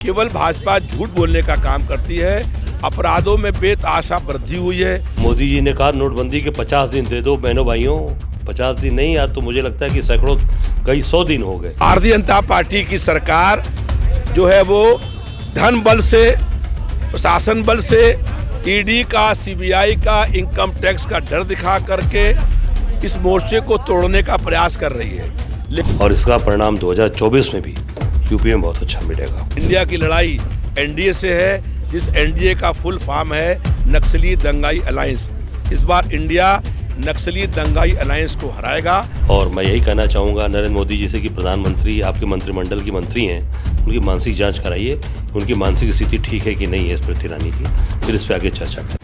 केवल भाजपा झूठ बोलने का काम करती है। अपराधों में बेतहाशा वृद्धि हुई है। मोदी जी ने कहा नोटबंदी के 50 दिन दे दो बहनों भाइयों। 50 दिन नहीं, आज तो मुझे लगता है कि सैकड़ों कई 100 दिन हो गए। भारतीय जनता पार्टी की सरकार जो है वो धन बल से, प्रशासन बल से, ईडी का, सीबीआई का, इनकम टैक्स का डर दिखा करके इस मोर्चे को तोड़ने का प्रयास कर रही है। और इसका परिणाम 2024 में भी यूपी में बहुत अच्छा मिलेगा। इंडिया की लड़ाई एनडीए से है, जिस एनडीए का फुल फॉर्म है नक्सली दंगाई अलायंस। इस बार इंडिया नक्सली दंगाई अलायंस को हराएगा। और मैं यही कहना चाहूँगा नरेंद्र मोदी जी से कि प्रधानमंत्री आपके मंत्रिमंडल की मंत्री हैं, उनकी मानसिक जांच कराइए, उनकी मानसिक स्थिति ठीक है कि नहीं है स्मृति ईरानी की, फिर इस पर आगे चर्चा करें।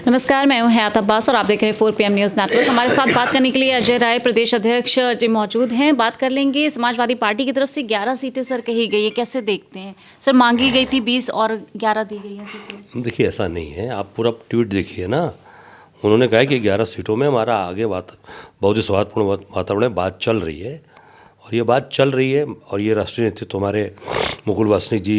नमस्कार, मैं हूं हयात अब्बास और आप देख रहे हैं 4 PM न्यूज़ नेटवर्क। हमारे साथ बात करने के लिए अजय राय प्रदेश अध्यक्ष मौजूद हैं। बात कर लेंगे समाजवादी पार्टी की तरफ से 11 सीटें सर कही गई है, कैसे देखते हैं सर? मांगी गई थी 20 और 11 दी गई हैं सीटें। देखिए ऐसा नहीं है, आप पूरा ट्वीट देखिए ना। उन्होंने कहा कि 11 सीटों में हमारा आगे बहुत ही सौहार्दपूर्ण वातावरण में बात चल रही है, और ये बात चल रही है। और ये राष्ट्रीय नेतृत्व हमारे मुकुल वासनिक जी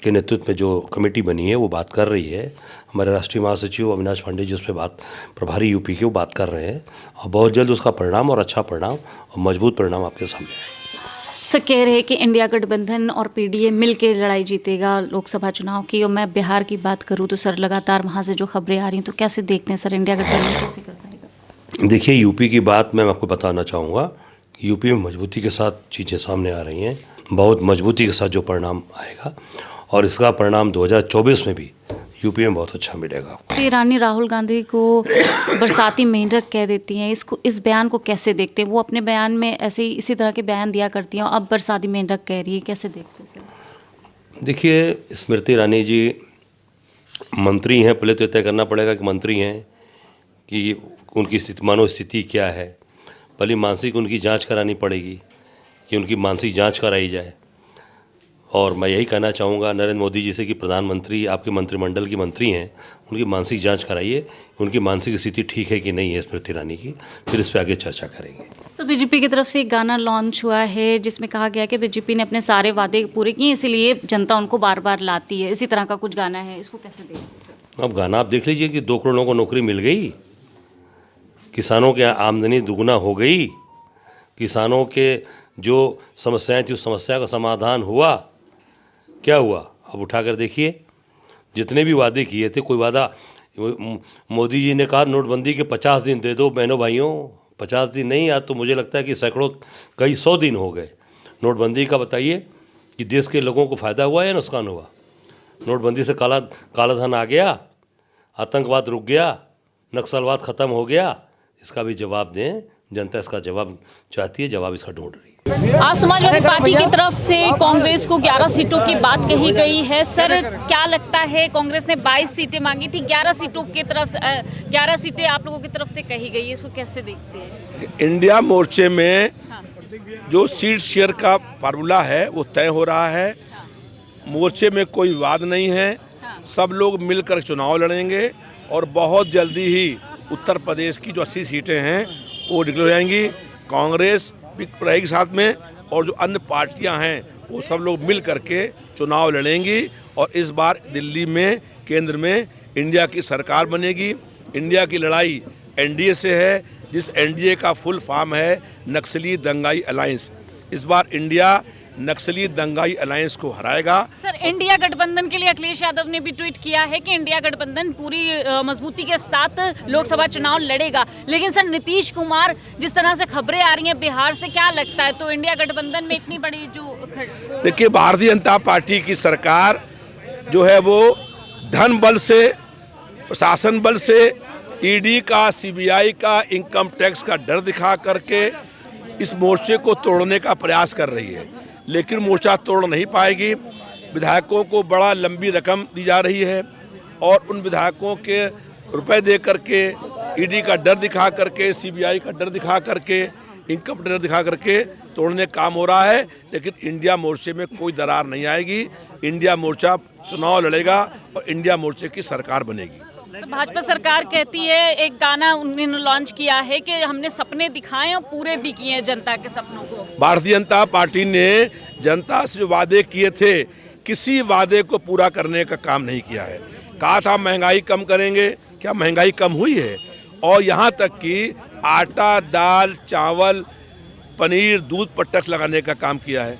के नेतृत्व में जो कमेटी बनी है वो बात कर रही है। हमारे राष्ट्रीय महासचिव अविनाश पांडे जी उस पर बात, प्रभारी यूपी के, वो बात कर रहे हैं, और बहुत जल्द उसका परिणाम और अच्छा परिणाम और मजबूत परिणाम आपके सामने आएगा। सर कह रहे हैं कि इंडिया गठबंधन और पीडीए मिल के लड़ाई जीतेगा लोकसभा चुनाव की। और मैं बिहार की बात करूँ तो सर लगातार वहाँ से जो खबरें आ रही हैं, तो कैसे देखते हैं सर इंडिया गठबंधन कैसे कर पाएगा? देखिए यूपी की बात मैं आपको बताना चाहूँगा। यूपी में मजबूती के साथ चीज़ें सामने आ रही हैं, बहुत मजबूती के साथ जो परिणाम आएगा, और इसका परिणाम 2024 में भी यूपी में बहुत अच्छा मिलेगा। ईरानी राहुल गांधी को बरसाती मेंढक कह देती हैं, इस बयान को कैसे देखते हैं? वो अपने बयान में ऐसे ही इसी तरह के बयान दिया करती हैं, अब बरसाती मेंढक कह रही है, कैसे देखते हैं सर? देखिए स्मृति ईरानी जी मंत्री हैं, पहले तो तय करना पड़ेगा कि मंत्री हैं कि उनकी स्थिति, मनोस्थिति क्या है। पहले मानसिक उनकी जांच करानी पड़ेगी कि उनकी मानसिक जांच कराई जाए। और मैं यही कहना चाहूँगा नरेंद्र मोदी जी से कि प्रधानमंत्री आपके मंत्रिमंडल की मंत्री हैं, उनकी मानसिक जांच कराइए, उनकी मानसिक स्थिति ठीक है कि नहीं है स्मृति ईरानी की, फिर इस पर आगे चर्चा करेंगे। सर बीजेपी की तरफ से एक गाना लॉन्च हुआ है जिसमें कहा गया कि बीजेपी ने अपने सारे वादे पूरे किए, इसीलिए जनता उनको बार बार लाती है। इसी तरह का कुछ गाना है, इसको कैसे देखते हैं सर? अब गाना आप देख लीजिए कि 2 करोड़ लोगों को नौकरी मिल गई, किसानों की आमदनी दुगुना हो गई, किसानों के जो समस्याएं थी उस समस्या का समाधान हुआ। क्या हुआ अब उठा कर देखिए, जितने भी वादे किए थे, कोई वादा, मोदी जी ने कहा नोटबंदी के 50 दिन दे दो बहनों भाइयों। 50 दिन नहीं, आज तो मुझे लगता है कि सैकड़ों कई 100 दिन हो गए। नोटबंदी का बताइए कि देश के लोगों को फ़ायदा हुआ या नुकसान हुआ? नोटबंदी से काला धन आ गया, आतंकवाद रुक गया, नक्सलवाद ख़त्म हो गया। इसका भी जवाब दें, जनता इसका जवाब चाहती है, जवाब इसका ढूंढ रही है। आज समाजवादी पार्टी की तरफ से कांग्रेस को 11 सीटों की बात कही गई है। सर क्या लगता है, कांग्रेस ने 22 सीटें मांगी थी, 11 सीटों की तरफ 11 सीटें आप लोगों की तरफ से कही गई है, इसको कैसे देखते हैं? इंडिया मोर्चे में जो सीट शेयर का फार्मूला है वो तय हो रहा है। मोर्चे में कोई विवाद नहीं है, सब लोग मिलकर चुनाव लड़ेंगे, और बहुत जल्दी ही उत्तर प्रदेश की जो 80 सीटें हैं वो डिक्लेयर हो जाएंगी। कांग्रेस भी रहेगी साथ में, और जो अन्य पार्टियां हैं वो सब लोग मिल करके चुनाव लड़ेंगी, और इस बार दिल्ली में, केंद्र में इंडिया की सरकार बनेगी। इंडिया की लड़ाई एनडीए से है, जिस एनडीए का फुल फॉर्म है नक्सली दंगाई अलायंस। इस बार इंडिया नक्सली दंगाई अलायंस को हराएगा। सर इंडिया गठबंधन के लिए अखिलेश यादव ने भी ट्वीट किया है कि इंडिया गठबंधन पूरी मजबूती के साथ लोकसभा चुनाव लड़ेगा। लेकिन सर नीतीश कुमार, जिस तरह से खबरें आ रही हैं बिहार से, क्या लगता है तो इंडिया गठबंधन में इतनी बड़ी जो देखिए भारतीय जनता पार्टी की सरकार जो है वो धन बल से, प्रशासन बल से, ईडी का, सीबीआई का, इनकम टैक्स का डर दिखा करके इस मोर्चे को तोड़ने का प्रयास कर रही है, लेकिन मोर्चा तोड़ नहीं पाएगी। विधायकों को बड़ा लंबी रकम दी जा रही है, और उन विधायकों के रुपए दे करके, ईडी का डर दिखा करके, सीबीआई का डर दिखा करके, इनकम का डर दिखा करके तोड़ने का काम हो रहा है। लेकिन इंडिया मोर्चे में कोई दरार नहीं आएगी। इंडिया मोर्चा चुनाव लड़ेगा और इंडिया मोर्चे की सरकार बनेगी। तो भाजपा सरकार कहती है, एक गाना उन्होंने लॉन्च किया है कि हमने सपने दिखाए और पूरे भी किए हैं जनता के सपनों को। भारतीय जनता पार्टी ने जनता से जो वादे किए थे, किसी वादे को पूरा करने का काम नहीं किया है। कहा था महंगाई कम करेंगे, क्या महंगाई कम हुई है? और यहाँ तक कि आटा, दाल, चावल, पनीर, दूध पर टैक्स लगाने का काम किया है।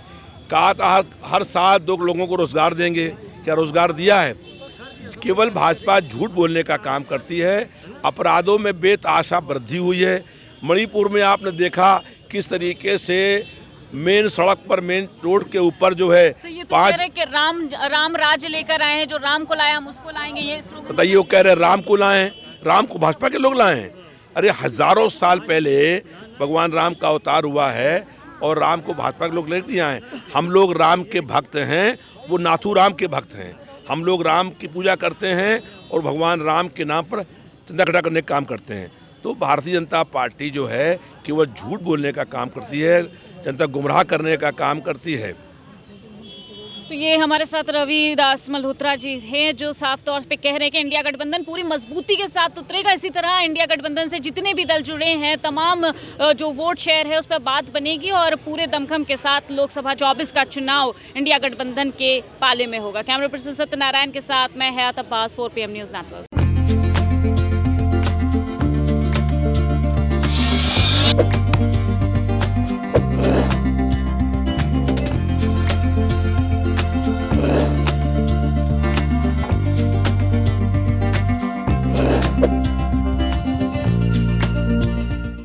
कहा था हर साल 2 लोगों को रोजगार देंगे, क्या रोजगार दिया है? केवल भाजपा झूठ बोलने का काम करती है। अपराधों में बेतहाशा वृद्धि हुई है। मणिपुर में आपने देखा किस तरीके से मेन सड़क पर, मेन रोड के ऊपर जो है तो ये तो कह रहे हैं कि राम राज्य लेकर आए हैं, जो राम को लाया हम उसको लाएंगे, ये स्लोगन। बताइए, वो कह रहे हैं राम को लाएं, राम को भाजपा के लोग लाएं। अरे हजारों साल पहले भगवान राम का अवतार हुआ है और राम को भाजपा के लोग लेकर नहीं आए। हम लोग राम के भक्त हैं, वो नाथू राम के भक्त हैं। हम लोग राम की पूजा करते हैं और भगवान राम के नाम पर चंदा इकट्ठा करने का काम करते हैं। तो भारतीय जनता पार्टी जो है केवल झूठ बोलने का काम करती है, जनता गुमराह करने का काम करती है। तो ये हमारे साथ रविदास मल्होत्रा जी हैं, जो साफ तौर पे कह रहे हैं कि इंडिया गठबंधन पूरी मजबूती के साथ उतरेगा। इसी तरह इंडिया गठबंधन से जितने भी दल जुड़े हैं, तमाम जो वोट शेयर है उस पर बात बनेगी और पूरे दमखम के साथ लोकसभा 24 का चुनाव इंडिया गठबंधन के पाले में होगा। कैमरा पर्सन सत्यनारायण के साथ मैं हयात अब्बास, 4 PM न्यूज़ नेटवर्क।